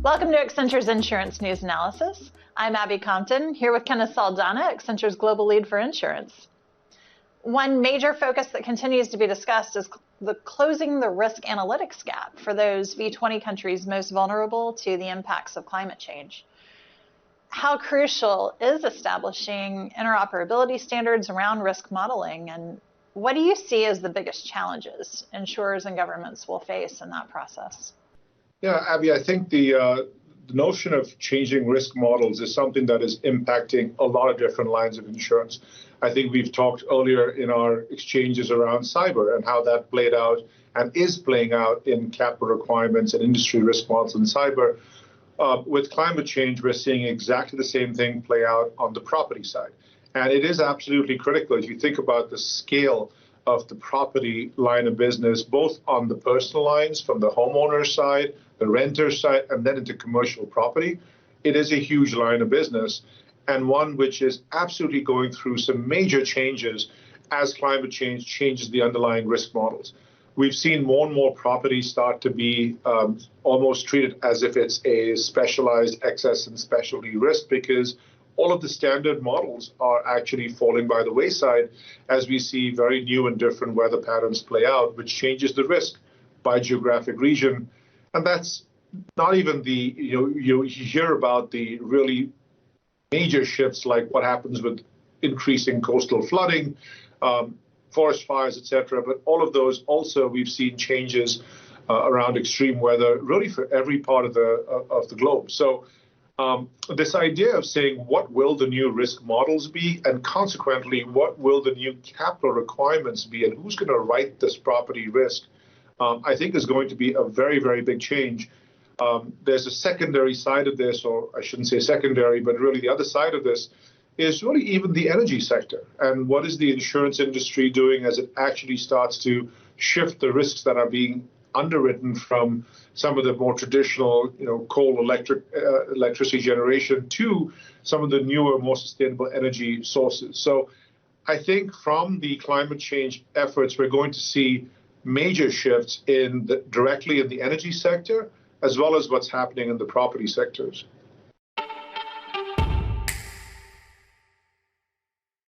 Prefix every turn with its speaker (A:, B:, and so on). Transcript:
A: Welcome to Accenture's Insurance News Analysis. I'm Abby Compton, here with Kenneth Saldana, Accenture's Global Lead for Insurance. One major focus that continues to be discussed is closing the risk analytics gap for those V20 countries most vulnerable to the impacts of climate change. How crucial is establishing interoperability standards around risk modeling, and what do you see as the biggest challenges insurers and governments will face in that process?
B: Yeah, Abby, I think the notion of changing risk models is something that is impacting a lot of different lines of insurance. I think we've talked earlier in our exchanges around cyber and how that played out and is playing out in capital requirements and industry risk models in cyber. With climate change, we're seeing exactly the same thing play out on the property side. And it is absolutely critical if you think about the scale of the property line of business, both on the personal lines from the homeowner side, the renter side, and then into commercial property. It is a huge line of business and one which is absolutely going through some major changes as climate change changes the underlying risk models. We've seen more and more properties start to be almost treated as if it's a specialized excess and specialty risk, because all of the standard models are actually falling by the wayside as we see very new and different weather patterns play out, which changes the risk by geographic region. And that's not even you hear about the really major shifts like what happens with increasing coastal flooding, forest fires, etc. But all of those also we've seen changes around extreme weather really for every part of the globe. So this idea of saying what will the new risk models be, and consequently what will the new capital requirements be, and who's going to write this property risk, I think is going to be a very, very big change. There's a secondary side of this, or I shouldn't say secondary, but really the other side of this is really even the energy sector. And what is the insurance industry doing as it actually starts to shift the risks that are being underwritten from some of the more traditional, coal, electricity generation to some of the newer, more sustainable energy sources. So I think from the climate change efforts, we're going to see major shifts directly in the energy sector, as well as what's happening in the property sectors.